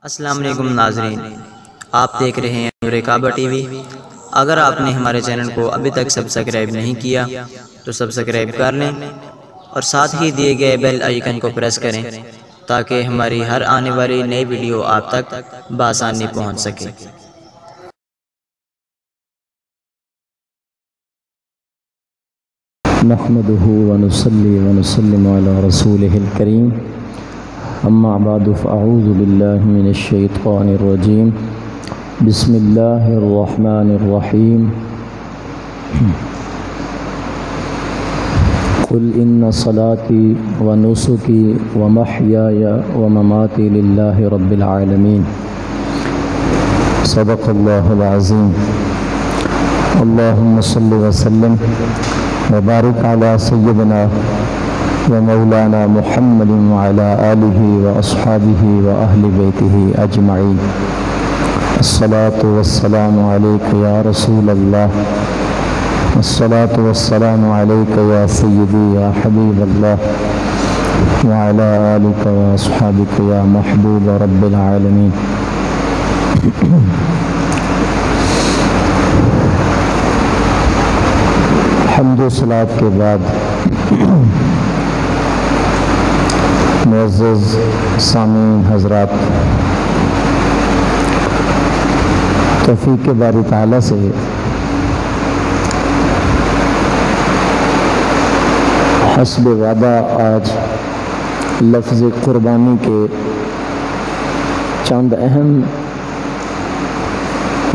السلام علیکم ناظرین، آپ دیکھ رہے ہیں نور کعبہ ٹی وی۔ اگر آپ نے ہمارے چینل کو ابھی تک سبسکرائب نہیں کیا تو سبسکرائب کر لیں اور ساتھ ہی دیے گئے بیل آئیکن کو پریس کریں تاکہ ہماری ہر آنے والی نئی ویڈیو آپ تک بآسانی پہنچ سکے۔ نحمده ونصلي ونسلم على رسوله الكريم، اما بعد فاعوذ بالله من الشيطان الرجيم، بسم الله الرحمن الرحيم، قل ان صلاتي ونسكي ومحياي ومماتي لله رب العالمين، صدق الله العظيم۔ اللهم صل وسلم وبارك على سيدنا ومولانا محمد وعلى آله وأصحابه وأهل بيته أجمعين، الصلاة والسلام عليك يا رسول الله، الصلاة والسلام عليك يا سيدي يا حبيب الله، وعلى آلك وأصحابك يا محبوب رب العالمين۔ حمد و صلات کے بعد معزز سامعین حضرات، توفیق باری تعالیٰ سے حسب وعدہ آج لفظ قربانی کے چند اہم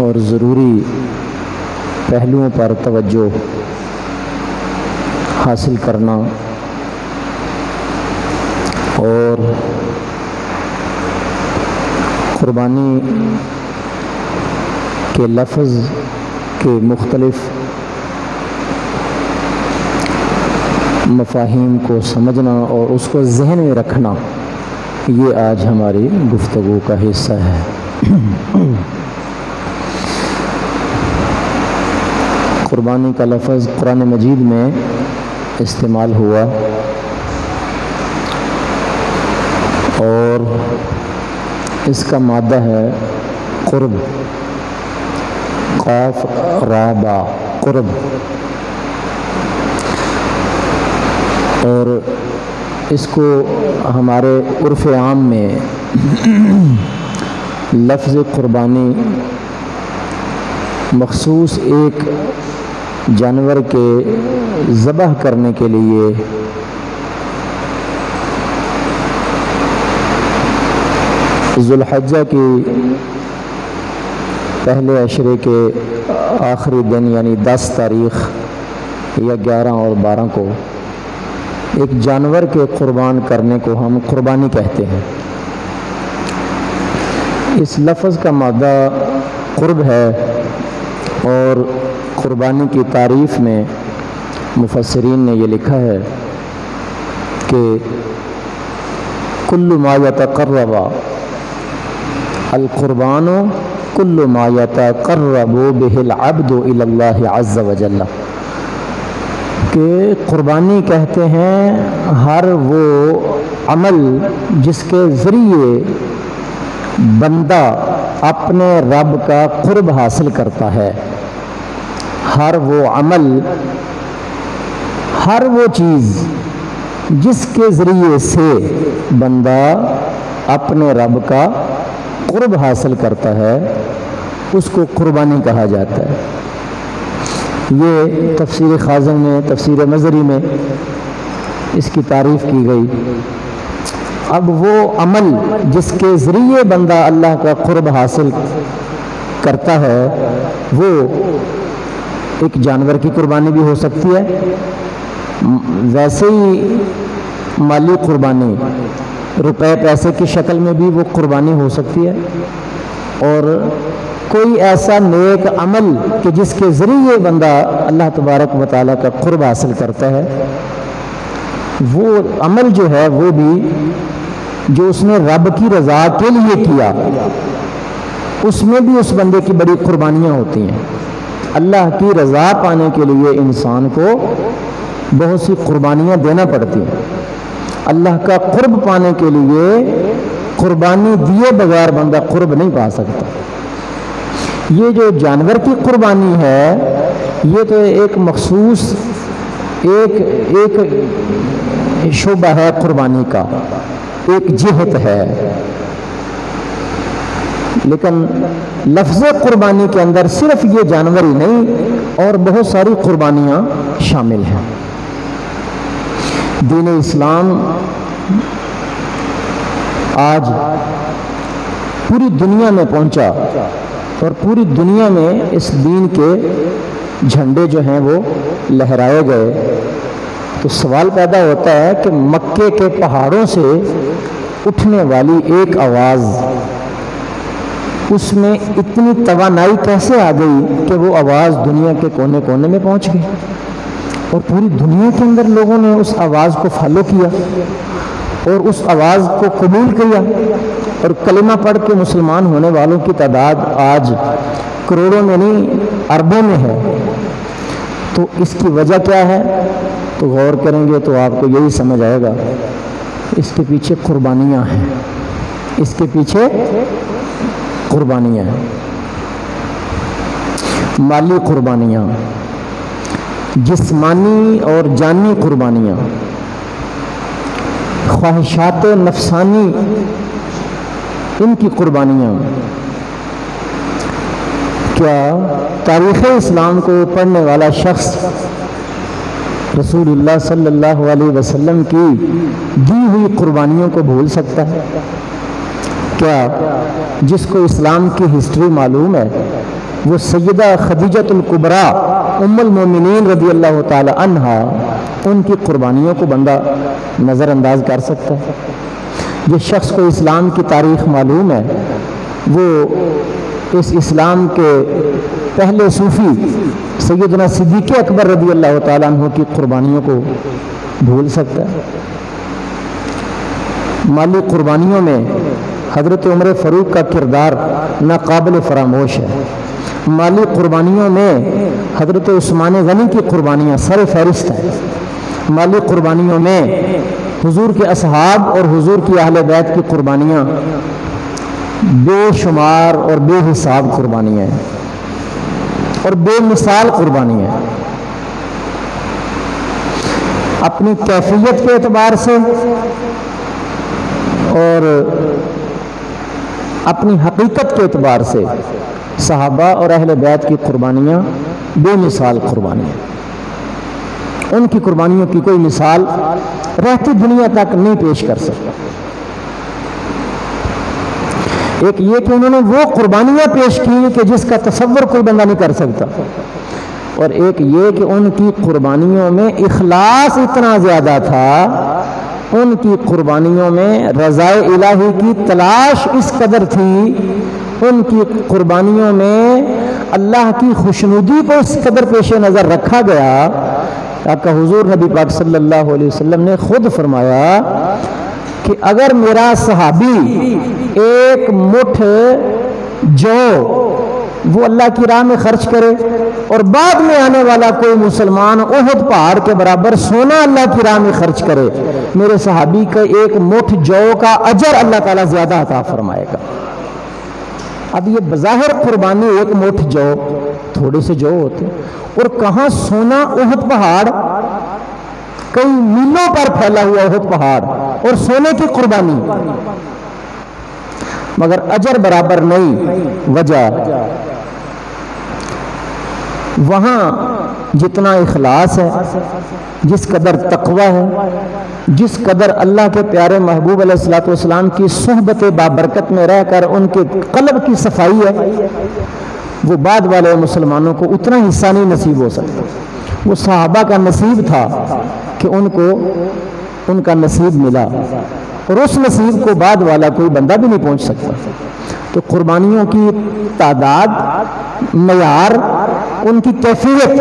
اور ضروری پہلوؤں پر توجہ حاصل کرنا اور قربانی کے لفظ کے مختلف مفاہیم کو سمجھنا اور اس کو ذہن میں رکھنا، یہ آج ہماری گفتگو کا حصہ ہے۔ قربانی کا لفظ قرآن مجید میں استعمال ہوا اور اس کا مادہ ہے قرب، قاف را با، قرب، اور اس کو ہمارے عرف عام میں لفظ قربانی مخصوص ایک جانور کے ذبح کرنے کے لیے ذوالحجہ کی پہلے عشرے کے آخری دن یعنی 10 تاریخ یا 11 اور 12 کو ایک جانور کے قربان کرنے کو ہم قربانی کہتے ہیں۔ اس لفظ کا مادہ قرب ہے اور قربانی کی تعریف میں مفسرین نے یہ لکھا ہے کہ کل ما یتقرب القربان کل ما یتقرب بہ العبد الی اللہ عز وجل، کہ قربانی کہتے ہیں ہر وہ عمل جس کے ذریعے بندہ اپنے رب کا قرب حاصل کرتا ہے، ہر وہ عمل، ہر وہ چیز جس کے ذریعے سے بندہ اپنے رب کا قرب حاصل کرتا ہے اس کو قربانی کہا جاتا ہے۔ یہ تفسیر خازن میں، تفسیر مزری میں اس کی تعریف کی گئی۔ اب وہ عمل جس کے ذریعے بندہ اللہ کا قرب حاصل کرتا ہے وہ ایک جانور کی قربانی بھی ہو سکتی ہے، ویسے ہی مالی قربانی روپے پیسے کی شکل میں بھی وہ قربانی ہو سکتی ہے، اور کوئی ایسا نیک عمل کہ جس کے ذریعے بندہ اللہ تبارک و تعالیٰ کا قرب حاصل کرتا ہے، وہ عمل جو ہے وہ بھی جو اس نے رب کی رضا کے لیے کیا اس میں بھی اس بندے کی بڑی قربانیاں ہوتی ہیں۔ اللہ کی رضا پانے کے لیے انسان کو بہت سی قربانیاں دینا پڑتی ہیں۔ اللہ کا قرب پانے کے لیے قربانی دیے بغیر بندہ قرب نہیں پا سکتا۔ یہ جو جانور کی قربانی ہے یہ تو ایک مخصوص ایک شعبہ ہے قربانی کا، ایک جہت ہے، لیکن لفظ قربانی کے اندر صرف یہ جانور ہی نہیں اور بہت ساری قربانیاں شامل ہیں۔ دین اسلام آج پوری دنیا میں پہنچا اور پوری دنیا میں اس دین کے جھنڈے جو ہیں وہ لہرائے گئے، تو سوال پیدا ہوتا ہے کہ مکے کے پہاڑوں سے اٹھنے والی ایک آواز، اس میں اتنی توانائی کیسے آ گئی کہ وہ آواز دنیا کے کونے کونے میں پہنچ گئی اور پوری دنیا کے اندر لوگوں نے اس آواز کو فالو کیا اور اس آواز کو قبول کیا، اور کلمہ پڑھ کے مسلمان ہونے والوں کی تعداد آج کروڑوں میں نہیں اربوں میں ہے۔ تو اس کی وجہ کیا ہے؟ تو غور کریں گے تو آپ کو یہی سمجھ آئے گا، اس کے پیچھے قربانیاں ہیں، اس کے پیچھے قربانیاں ہیں، مالی قربانیاں، جسمانی اور جانی قربانیاں، خواہشات نفسانی ان کی قربانیاں۔ کیا تاریخ اسلام کو پڑھنے والا شخص رسول اللہ صلی اللہ علیہ وسلم کی دی ہوئی قربانیوں کو بھول سکتا ہے؟ کیا جس کو اسلام کی ہسٹری معلوم ہے وہ سیدہ خدیجۃ الکبریٰ ام المومنین رضی اللہ تعالی عنہا، ان کی قربانیوں کو بندہ نظر انداز کر سکتا ہے؟ جس شخص کو اسلام کی تاریخ معلوم ہے وہ اس اسلام کے پہلے صوفی سیدنا صدیق اکبر رضی اللہ تعالیٰ عنہ کی قربانیوں کو بھول سکتا ہے؟ مالی قربانیوں میں حضرت عمر فاروق کا کردار ناقابل فراموش ہے۔ مالی قربانیوں میں حضرت عثمان غنی کی قربانیاں سر فہرست ہیں۔ مالی قربانیوں میں حضور کے اصحاب اور حضور کی اہل بیت کی قربانیاں بے شمار اور بے حساب قربانیاں ہیں اور بے مثال قربانیاں ہیں۔ اپنی کیفیت کے اعتبار سے اور اپنی حقیقت کے اعتبار سے صحابہ اور اہل بیت کی قربانیاں بے مثال قربانیاں، ان کی قربانیوں کی کوئی مثال رہتی دنیا تک نہیں پیش کر سکتا۔ ایک یہ کہ انہوں نے وہ قربانیاں پیش کی کہ جس کا تصور کوئی بندہ نہیں کر سکتا، اور ایک یہ کہ ان کی قربانیوں میں اخلاص اتنا زیادہ تھا، ان کی قربانیوں میں رضا الہی کی تلاش اس قدر تھی، ان کی قربانیوں میں اللہ کی خوشنودی کو اس قدر پیش نظر رکھا گیا۔ آقا حضور نبی پاک صلی اللہ علیہ وسلم نے خود فرمایا کہ اگر میرا صحابی ایک مٹھ جو وہ اللہ کی راہ میں خرچ کرے اور بعد میں آنے والا کوئی مسلمان احد پہاڑ کے برابر سونا اللہ کی راہ میں خرچ کرے، میرے صحابی کا ایک مٹھ جو کا اجر اللہ تعالیٰ زیادہ عطا فرمائے گا۔ اب یہ بظاہر قربانی ایک مٹھ جو، تھوڑے سے جو ہوتے، اور کہاں سونا احد پہاڑ، کئی میلوں پر پھیلا ہوا احد پہاڑ اور سونے کی قربانی، مگر اجر برابر نہیں۔ وجہ وہاں جتنا اخلاص ہے، جس قدر تقوی ہے، جس قدر اللہ کے پیارے محبوب علیہ الصلوۃ والسلام کی صحبت بابرکت میں رہ کر ان کے قلب کی صفائی ہے، وہ بعد والے مسلمانوں کو اتنا حصہ نہیں نصیب ہو سکتا۔ وہ صحابہ کا نصیب تھا کہ ان کو ان کا نصیب ملا، اور اس نصیب کو بعد والا کوئی بندہ بھی نہیں پہنچ سکتا۔ تو قربانیوں کی تعداد، معیار، ان کی کیفیت،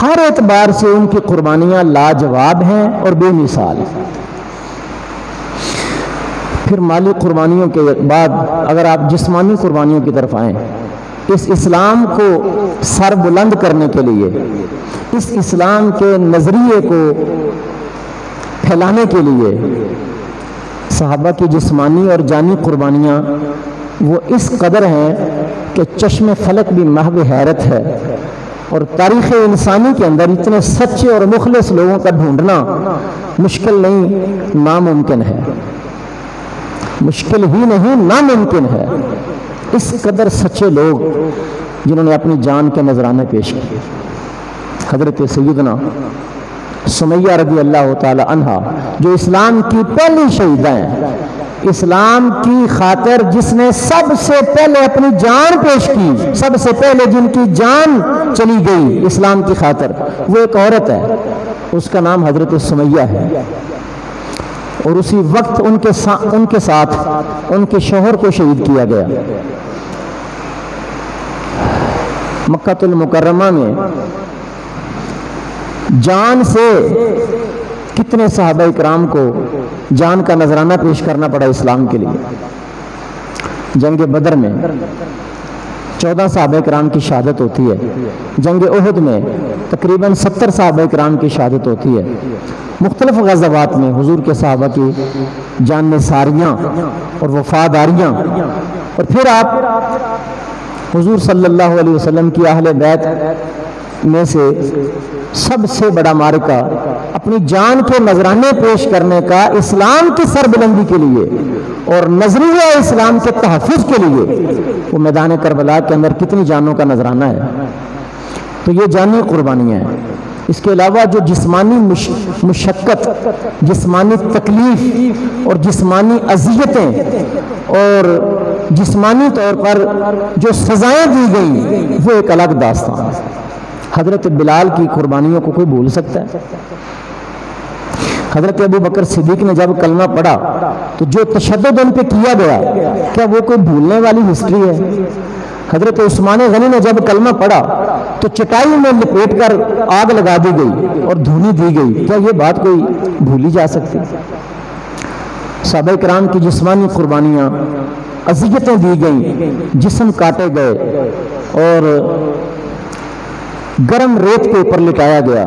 ہر اعتبار سے ان کی قربانیاں لاجواب ہیں اور بے مثال۔ پھر مالی قربانیوں کے بعد اگر آپ جسمانی قربانیوں کی طرف آئیں، اس اسلام کو سر بلند کرنے کے لیے، اس اسلام کے نظریے کو پھیلانے کے لیے صحابہ کی جسمانی اور جانی قربانیاں وہ اس قدر ہیں کہ چشم فلک بھی محو حیرت ہے، اور تاریخ انسانی کے اندر اتنے سچے اور مخلص لوگوں کا ڈھونڈنا مشکل نہیں، ناممکن ہے، مشکل ہی نہیں ناممکن ہے۔ اس قدر سچے لوگ جنہوں نے اپنی جان کے نذرانے پیش کیے۔ حضرت سیدنا سمیہ رضی اللہ تعالی عنہا جو اسلام کی پہلی شہیدہ ہیں، اسلام کی خاطر جس نے سب سے پہلے اپنی جان پیش کی، سب سے پہلے جن کی جان چلی گئی اسلام کی خاطر، وہ ایک عورت ہے، اس کا نام حضرت سمیہ ہے، اور اسی وقت ان کے ساتھ ان کے شوہر کو شہید کیا گیا۔ مکہ المکرمہ میں جان سے کتنے صحابہ اکرام کو جان کا نذرانہ پیش کرنا پڑا اسلام کے لیے۔ جنگ بدر میں 14 صحابہ اکرام کی شہادت ہوتی ہے، جنگ احد میں تقریباً 70 صحابہ اکرام کی شہادت ہوتی ہے، مختلف غزوات میں حضور کے صحابہ کی جان نثاریاں اور وفاداریاں، اور پھر آپ حضور صلی اللہ علیہ وسلم کی اہل بیت میں سے سب سے بڑا معرکہ اپنی جان کے نذرانے پیش کرنے کا اسلام کی سربلندی کے لیے اور نظریہ اسلام کے تحفظ کے لیے، وہ میدان کربلا کے اندر کتنی جانوں کا نذرانہ ہے۔ تو یہ جانی قربانیاں ہیں۔ اس کے علاوہ جو جسمانی مشقت، جسمانی تکلیف اور جسمانی اذیتیں اور جسمانی طور پر جو سزائیں دی گئیں، وہ ایک الگ داستان ہے۔ حضرت بلال کی قربانیوں کو کوئی بھول سکتا ہے؟ حضرت ابو بکر صدیق نے جب کلمہ پڑھا تو جو تشدد ان پہ کیا گیا، کیا وہ کوئی بھولنے والی ہسٹری ہے؟ حضرت عثمان غنی نے جب کلمہ پڑھا تو چٹائی میں لپیٹ کر آگ لگا دی گئی اور دھونی دی گئی، کیا یہ بات کوئی بھولی جا سکتی؟ صحابہ کرام کی جسمانی قربانیاں، اذیتیں دی گئیں، جسم کاٹے گئے اور گرم ریت کے اوپر لٹایا گیا۔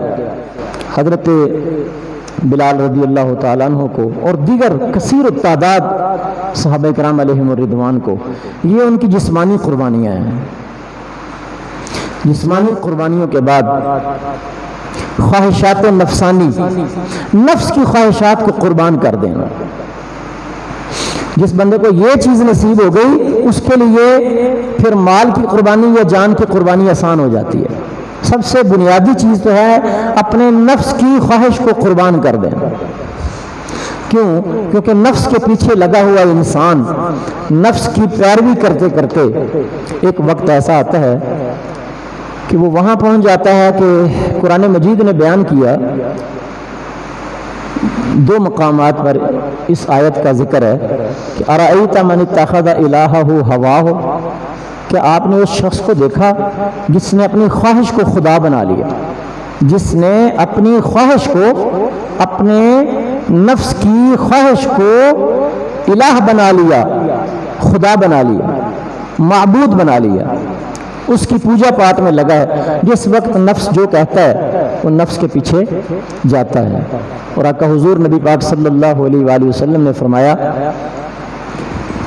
حضرت بلال رضی اللہ تعالیٰ عنہ کو اور دیگر کثیر التعداد صحابہ کرام علیہم الرضوان کو، یہ ان کی جسمانی قربانیاں ہیں۔ جسمانی قربانیوں کے بعد خواہشات نفسانی، نفس کی خواہشات کو قربان کر دینا۔ جس بندے کو یہ چیز نصیب ہو گئی، اس کے لیے پھر مال کی قربانی یا جان کی قربانی آسان ہو جاتی ہے۔ سب سے بنیادی چیز تو ہے اپنے نفس کی خواہش کو قربان کر دینا۔ کیوں؟ کیونکہ نفس کے پیچھے لگا ہوا انسان نفس کی پیروی کرتے کرتے ایک وقت ایسا آتا ہے کہ وہ وہاں پہنچ جاتا ہے کہ قرآن مجید نے بیان کیا، 2 مقامات پر اس آیت کا ذکر ہے کہ ارأیت من اتخذ الہہ ہواہ، کہ آپ نے اس شخص کو دیکھا جس نے اپنی خواہش کو خدا بنا لیا، جس نے اپنی خواہش کو، اپنے نفس کی خواہش کو الہ بنا لیا، خدا بنا لیا، معبود بنا لیا، اس کی پوجا پاٹ میں لگا ہے۔ جس وقت نفس جو کہتا ہے وہ نفس کے پیچھے جاتا ہے۔ اور آقا حضور نبی پاک صلی اللہ علیہ وآلہ وسلم نے فرمایا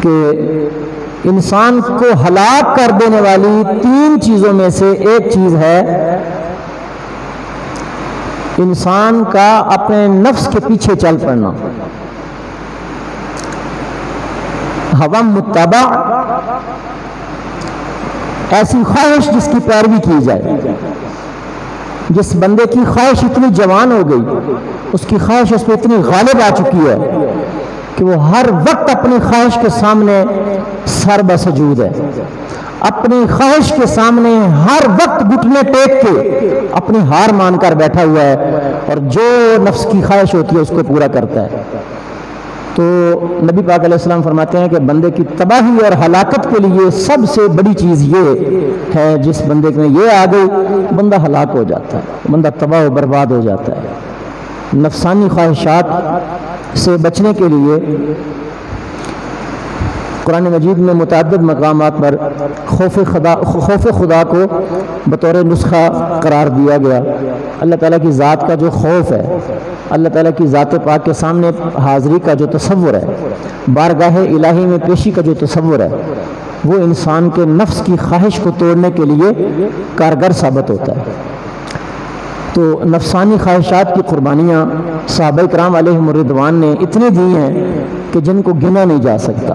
کہ انسان کو ہلاک کر دینے والی 3 چیزوں میں سے ایک چیز ہے انسان کا اپنے نفس کے پیچھے چل پڑنا، ہوا متبع، ایسی خواہش جس کی پیروی کی جائے۔ جس بندے کی خواہش اتنی جوان ہو گئی، اس کی خواہش اس پہ اتنی غالب آ چکی ہے کہ وہ ہر وقت اپنی خواہش کے سامنے سر بسجود ہے، اپنی خواہش کے سامنے ہر وقت گھٹنے ٹیک کے اپنی ہار مان کر بیٹھا ہوا ہے، اور جو نفس کی خواہش ہوتی ہے اس کو پورا کرتا ہے۔ تو نبی پاک علیہ السلام فرماتے ہیں کہ بندے کی تباہی اور ہلاکت کے لیے سب سے بڑی چیز یہ ہے، جس بندے میں یہ آ گئی بندہ ہلاک ہو جاتا ہے، بندہ تباہ و برباد ہو جاتا ہے۔ نفسانی خواہشات سے بچنے کے لیے قرآن مجید میں متعدد مقامات پر خوف خدا کو بطور نسخہ قرار دیا گیا۔ اللہ تعالیٰ کی ذات کا جو خوف ہے، اللہ تعالیٰ کی ذات پاک کے سامنے حاضری کا جو تصور ہے، بارگاہ الہی میں پیشی کا جو تصور ہے، وہ انسان کے نفس کی خواہش کو توڑنے کے لیے کارگر ثابت ہوتا ہے۔ تو نفسانی خواہشات کی قربانیاں صحابہ کرام علیہم الرضوان نے اتنی دی ہیں کہ جن کو گنا نہیں جا سکتا۔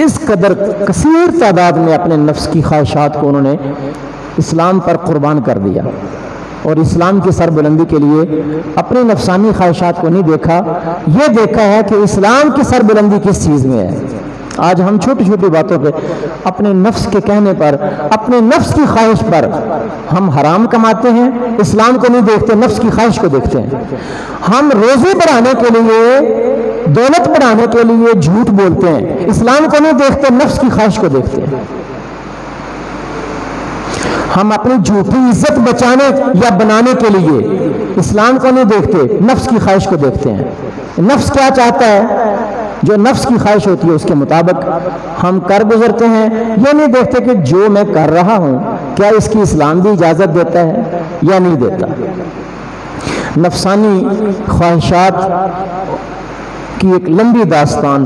اس قدر کثیر تعداد میں اپنے نفس کی خواہشات کو انہوں نے اسلام پر قربان کر دیا، اور اسلام کی سربلندی کے لیے اپنی نفسانی خواہشات کو نہیں دیکھا، یہ دیکھا ہے کہ اسلام کی سربلندی کس چیز میں ہے۔ آج ہم چھوٹی چھوٹی باتوں پہ اپنے نفس کے کہنے پر، اپنے نفس کی خواہش پر ہم حرام کماتے ہیں، اسلام کو نہیں دیکھتے، نفس کی خواہش کو دیکھتے ہیں۔ ہم روزی بڑھانے کے لیے، دولت بڑھانے کے لیے جھوٹ بولتے ہیں، اسلام کو نہیں دیکھتے، نفس کی خواہش کو دیکھتے ہیں۔ ہم اپنی جھوٹی عزت بچانے یا بنانے کے لیے اسلام کو نہیں دیکھتے، نفس کی خواہش کو دیکھتے ہیں۔ نفس کیا چاہتا ہے، جو نفس کی خواہش ہوتی ہے اس کے مطابق ہم کر گزرتے ہیں۔ یہ نہیں دیکھتے کہ جو میں کر رہا ہوں کیا اس کی اسلام بھی اجازت دیتا ہے یا نہیں دیتا۔ نفسانی خواہشات کی ایک لمبی داستان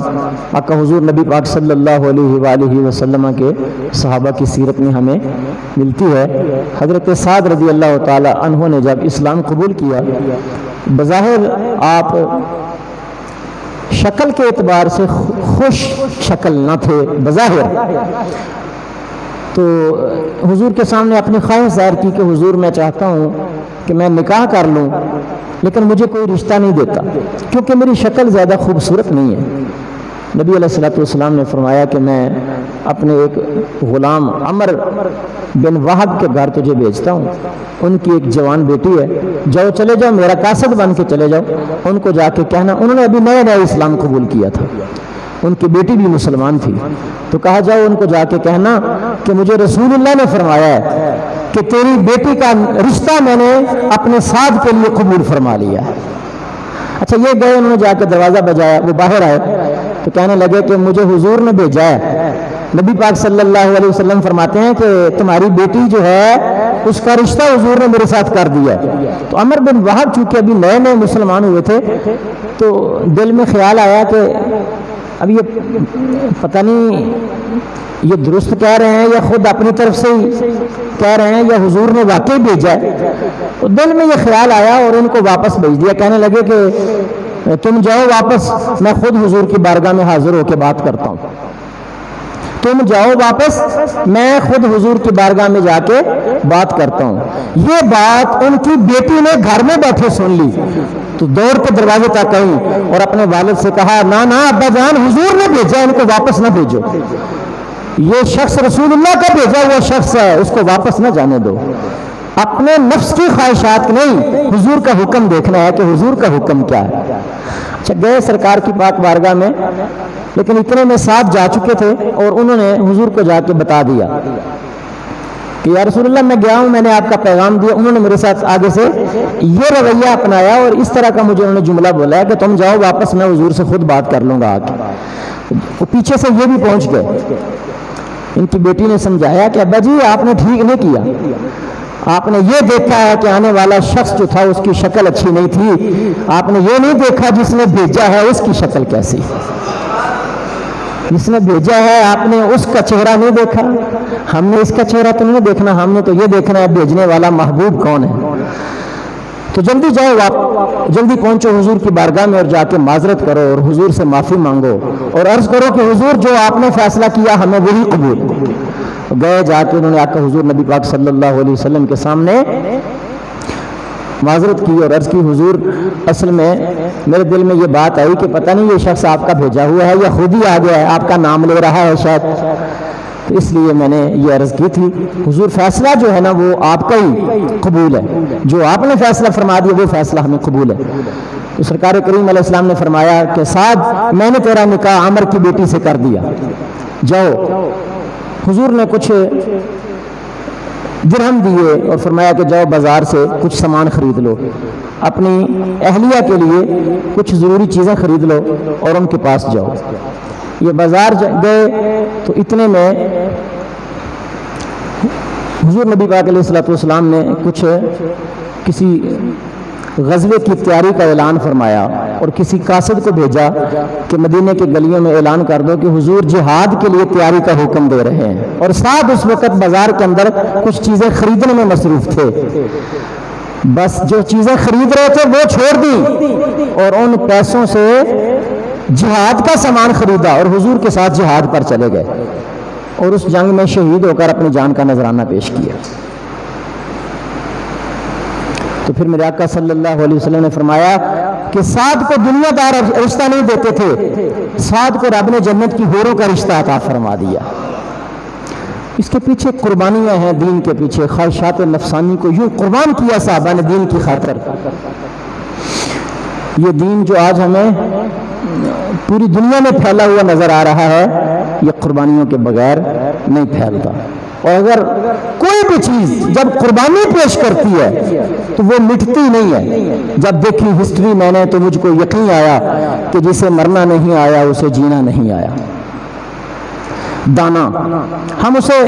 آقا حضور نبی پاک صلی اللہ علیہ وآلہ وسلم کے صحابہ کی سیرت میں ہمیں ملتی ہے۔ حضرت سعد رضی اللہ تعالی عنہ نے جب اسلام قبول کیا، بظاہر آپ شکل کے اعتبار سے خوش شکل نہ تھے بظاہر، تو حضور کے سامنے اپنی خواہش ظاہر کی کہ حضور میں چاہتا ہوں کہ میں نکاح کر لوں، لیکن مجھے کوئی رشتہ نہیں دیتا کیونکہ میری شکل زیادہ خوبصورت نہیں ہے۔ نبی علیہ الصلوۃ والسلام نے فرمایا کہ میں اپنے ایک غلام عمر بن وہب کے گھر تجھے بھیجتا ہوں، ان کی ایک جوان بیٹی ہے، جاؤ چلے جاؤ، میرا قاصد بن کے چلے جاؤ، ان کو جا کے کہنا، انہوں نے ابھی نئے نئے اسلام قبول کیا تھا، ان کی بیٹی بھی مسلمان تھی، تو کہا جاؤ ان کو جا کے کہنا کہ مجھے رسول اللہ نے فرمایا ہے کہ تیری بیٹی کا رشتہ میں نے اپنے سعد کے لیے قبول فرما لیا ہے۔ اچھا یہ گئے، انہوں نے جا کے دروازہ بجایا، وہ باہر آئے تو کہنے لگے کہ مجھے حضور نے بھیجا ہے، نبی پاک صلی اللہ علیہ وسلم فرماتے ہیں کہ تمہاری بیٹی جو ہے اس کا رشتہ حضور نے میرے ساتھ کر دیا ہے۔ تو عمر بن وہب چونکہ ابھی نئے نئے مسلمان ہوئے تھے تو دل میں خیال آیا کہ اب یہ پتہ نہیں یہ درست کہہ رہے ہیں یا خود اپنی طرف سے ہی کہہ رہے ہیں یا حضور نے واقعی بھیجا ہے۔ تو دل میں یہ خیال آیا اور ان کو واپس بھیج دیا، کہنے لگے کہ تم جاؤ واپس، میں خود حضور کی بارگاہ میں حاضر ہو کے بات کرتا ہوں، تم جاؤ واپس، میں خود حضور کی بارگاہ میں جا کے بات کرتا ہوں۔ یہ بات ان کی بیٹی نے گھر میں بیٹھے سن لی تو دوڑ کے دروازے تک آئی اور اپنے والد سے کہا، نا ابا جان، حضور نے بھیجا، ان کو واپس نہ بھیجو، یہ شخص رسول اللہ کا بھیجا ہوا شخص ہے، اس کو واپس نہ جانے دو۔ اپنے نفس کی خواہشات نہیں، حضور کا حکم دیکھنا ہے کہ حضور کا حکم کیا ہے۔ اچھا گئے سرکار کی پاک بارگاہ میں، لیکن اتنے میں ساتھ جا چکے تھے اور انہوں نے حضور کو جا کے بتا دیا کہ یا رسول اللہ میں گیا ہوں، میں نے آپ کا پیغام دیا۔ انہوں نے میرے ساتھ آگے سے یہ رویہ اپنایا اور اس طرح کا مجھے انہوں نے جملہ بولا ہے کہ تم جاؤ واپس، میں حضور سے خود بات کر لوں گا آ کے۔ وہ پیچھے سے یہ بھی پہنچ گئے۔ ان کی بیٹی نے سمجھایا کہ ابا جی آپ نے ٹھیک نہیں کیا، آپ نے یہ دیکھا ہے کہ آنے والا شخص جو تھا اس کی شکل اچھی نہیں تھی، آپ نے یہ نہیں دیکھا جس نے بھیجا ہے اس کی شکل کیسی، جس نے بھیجا ہے آپ نے اس کا چہرہ نہیں دیکھا، ہم نے اس کا چہرہ تو نہیں دیکھنا، ہم نے تو یہ دیکھنا ہے بھیجنے والا محبوب کون ہے۔ تو جلدی جاؤ، جلدی پہنچو حضور کی بارگاہ میں اور جا کے معذرت کرو اور حضور سے معافی مانگو اور عرض کرو کہ حضور جو آپ نے فیصلہ کیا ہمیں وہی قبول۔ گئے، جا کے انہوں نے آقا حضور نبی پاک صلی اللہ علیہ وسلم کے سامنے معذرت کی اور عرض کی، حضور اصل میں میرے دل میں یہ بات آئی کہ پتہ نہیں یہ شخص آپ کا بھیجا ہوا ہے یا خود ہی آ گیا ہے، آپ کا نام لے رہا ہے شاید، تو اس لیے میں نے یہ عرض کی تھی۔ حضور فیصلہ جو ہے نا وہ آپ کا ہی قبول ہے، جو آپ نے فیصلہ فرما دیا وہ فیصلہ ہمیں قبول ہے۔ تو سرکار کریم علیہ السلام نے فرمایا کہ سعد میں نے تیرا نکاح عمر کی بیٹی سے کر دیا، جاؤ۔ حضور نے کچھ درہم دیے اور فرمایا کہ جاؤ بازار سے کچھ سامان خرید لو، اپنی اہلیہ کے لیے کچھ ضروری چیزیں خرید لو اور ان کے پاس جاؤ۔ یہ بازار گئے تو اتنے میں حضور نبی پاک علیہ الصلوۃ والسلام نے کسی غزوے کی تیاری کا اعلان فرمایا اور کسی قاصد کو بھیجا کہ مدینے کے گلیوں میں اعلان کر دو کہ حضور جہاد کے لیے تیاری کا حکم دے رہے ہیں، اور ساتھ اس وقت بازار کے اندر کچھ چیزیں خریدنے میں مصروف تھے، بس جو چیزیں خرید رہے تھے وہ چھوڑ دی اور ان پیسوں سے جہاد کا سامان خریدا اور حضور کے ساتھ جہاد پر چلے گئے اور اس جنگ میں شہید ہو کر اپنی جان کا نذرانہ پیش کیا۔ تو پھر میرے آقا صلی اللہ علیہ وسلم نے فرمایا کہ سعد کو دنیا دار رشتہ نہیں دیتے تھے، سعد کو رب نے جنت کی حوروں کا رشتہ عطا فرما دیا۔ اس کے پیچھے قربانیاں ہیں، دین کے پیچھے خواہشات نفسانی کو یوں قربان کیا صحابہ نے دین کی خاطر۔ یہ دین جو آج ہمیں پوری دنیا میں پھیلا ہوا نظر آ رہا ہے، یہ قربانیوں کے بغیر نہیں پھیلتا، اور اگر کوئی بھی چیز جب قربانی پیش کرتی ہے تو وہ مٹتی نہیں ہے۔ جب دیکھی ہسٹری میں نے تو مجھ کو یقین آیا کہ جسے مرنا نہیں آیا اسے جینا نہیں آیا۔ دانا ہم اسے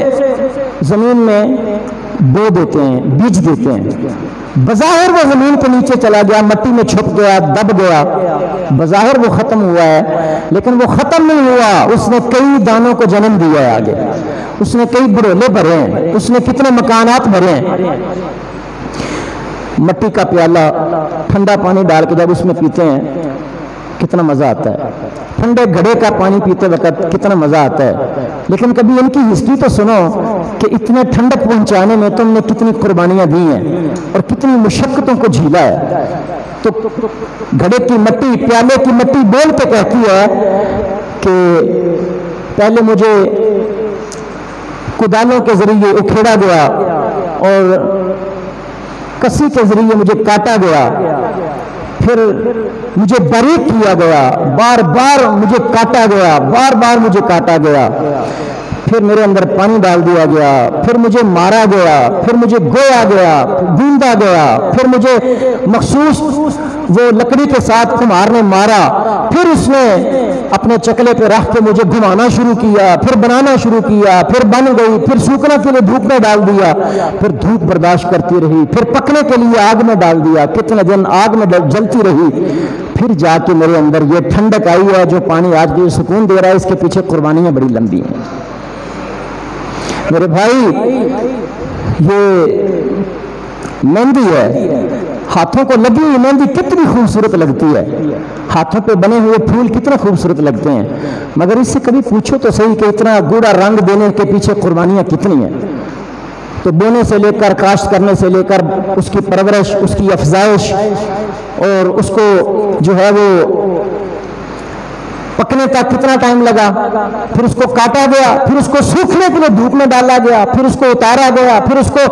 زمین میں بو دیتے ہیں، بیج دیتے ہیں، بظاہر وہ زمین کے نیچے چلا گیا، مٹی میں چھپ گیا، دب گیا، بظاہر وہ ختم ہوا ہے، لیکن وہ ختم نہیں ہوا، اس نے کئی دانوں کو جنم دیا ہے آگے، اس نے کئی بڑولے بھرے ہیں، اس نے کتنے مکانات بھرے ہیں۔ مٹی کا پیالہ ٹھنڈا پانی ڈال کے جب اس میں پیتے ہیں کتنا مزہ آتا ہے، ٹھنڈے گھڑے کا پانی پیتے وقت کتنا مزہ آتا ہے، لیکن کبھی ان کی ہسٹری تو سنو کہ اتنے ٹھنڈک پہنچانے میں تم نے کتنی قربانیاں دی ہیں اور کتنی مشقتوں کو جھیلا ہے۔ تو گھڑے کی مٹی، پیالے کی مٹی بول کے کہتی ہے کہ پہلے مجھے کدالوں کے ذریعے اکھیڑا گیا اور کسی کے ذریعے مجھے کاٹا گیا، پھر مجھے باریک کیا گیا، بار بار مجھے کاٹا گیا، بار بار مجھے کاٹا گیا، پھر میرے اندر پانی ڈال دیا گیا، پھر مجھے مارا گیا، پھر مجھے گویا گیا، گوندا گیا، پھر مجھے مخصوص وہ لکڑی کے ساتھ کمہار نے مارا، پھر اس نے اپنے چکلے پہ رکھ کے مجھے گھمانا شروع کیا، پھر بنانا شروع کیا، پھر بن گئی، پھر سوکھنے کے لیے دھوپ میں ڈال دیا، پھر دھوپ برداشت کرتی رہی، پھر پکنے کے لیے آگ میں ڈال دیا، کتنے دن آگ میں جلتی رہی، پھر جا کے میرے اندر یہ ٹھنڈک آئی ہے جو پانی آج بھی سکون دے رہا ہے۔ اس کے پیچھے قربانیاں بڑی لمبی ہیں میرے بھائی۔ یہ مہندی ہے، ہاتھوں کو لگی ہوئی مہندی کتنی خوبصورت لگتی ہے، ہاتھوں پہ بنے ہوئے پھول کتنے خوبصورت لگتے ہیں، مگر اس سے کبھی پوچھو تو صحیح کہ اتنا گوڑا رنگ دینے کے پیچھے قربانیاں کتنی ہیں۔ تو بونے سے لے کر کاشت کرنے سے لے کر اس کی پرورش، اس کی افزائش، اور اس کو جو ہے وہ پکنے تک کتنا ٹائم لگا، پھر اس کو کاٹا گیا، پھر اس کو سوکھنے کے لیے دھوپ میں ڈالا گیا، پھر اس کو اتارا گیا، پھر اس کو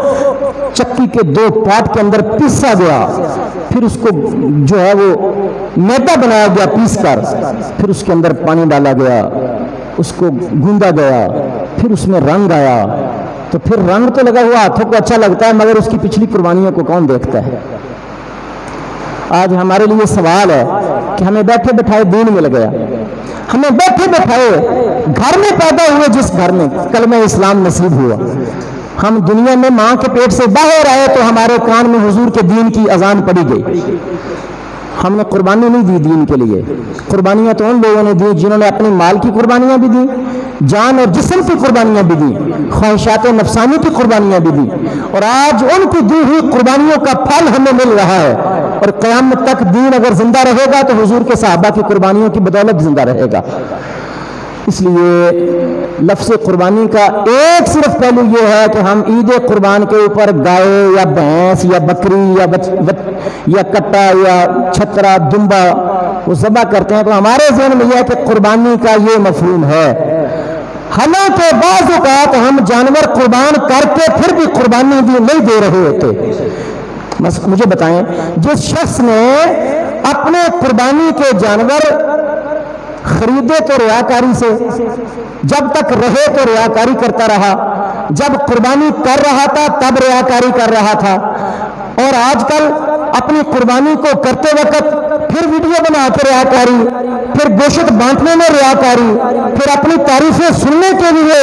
چکی کے دو پاٹ کے اندر پیسا گیا، پھر اس کو جو ہے وہ میدا بنایا گیا پیس کر، پھر اس کے اندر پانی ڈالا گیا، اس کو گوندا گیا، پھر اس میں رنگ آیا۔ تو پھر رنگ تو لگا ہوا ہاتھوں کو اچھا لگتا ہے، مگر اس کی پچھلی قربانیوں کو کون دیکھتا ہے؟ آج ہمارے لیے سوال ہے کہ ہمیں بیٹھے بٹھائے دین مل گیا، ہمیں بیٹھے بٹھائے گھر میں پیدا ہوئے، جس گھر میں کلمہ اسلام نصیب ہوا، ہم دنیا میں ماں کے پیٹ سے باہر آئے تو ہمارے کان میں حضور کے دین کی اذان پڑی گئی۔ ہم نے قربانی نہیں دی دین کے لیے، قربانیاں تو ان لوگوں نے دی جنہوں نے اپنی مال کی قربانیاں بھی دی، جان اور جسم کی قربانیاں بھی دی، خواہشات نفسانی کی قربانیاں بھی دی، اور آج ان کی دی ہوئی قربانیوں کا پھل ہمیں مل رہا ہے، اور قیامت تک دین اگر زندہ رہے گا تو حضور کے صحابہ کی قربانیوں کی بدولت زندہ رہے گا۔ اس لیے لفظ قربانی کا ایک صرف پہلو یہ ہے کہ ہم عید قربان کے اوپر گائے یا بھینس یا بکری یا کٹا یا چھترا دمبا وہ ذبح کرتے ہیں، تو ہمارے ذہن میں یہ ہے کہ قربانی کا یہ مفہوم ہے، حالانکہ بعض اوقات ہم جانور قربان کر کے پھر بھی قربانی نہیں دے رہے ہوتے۔ مجھے بتائیں، جس شخص نے اپنے قربانی کے جانور خریدے تو ریاکاری سے، جب تک رہے تو ریاکاری کرتا رہا، جب قربانی کر رہا تھا تب ریاکاری کر رہا تھا، اور آج کل اپنی قربانی کو کرتے وقت پھر ویڈیو بنا کے ریاکاری، پھر گوشت بانٹنے میں ریاکاری، پھر اپنی تعریفیں سننے کے لیے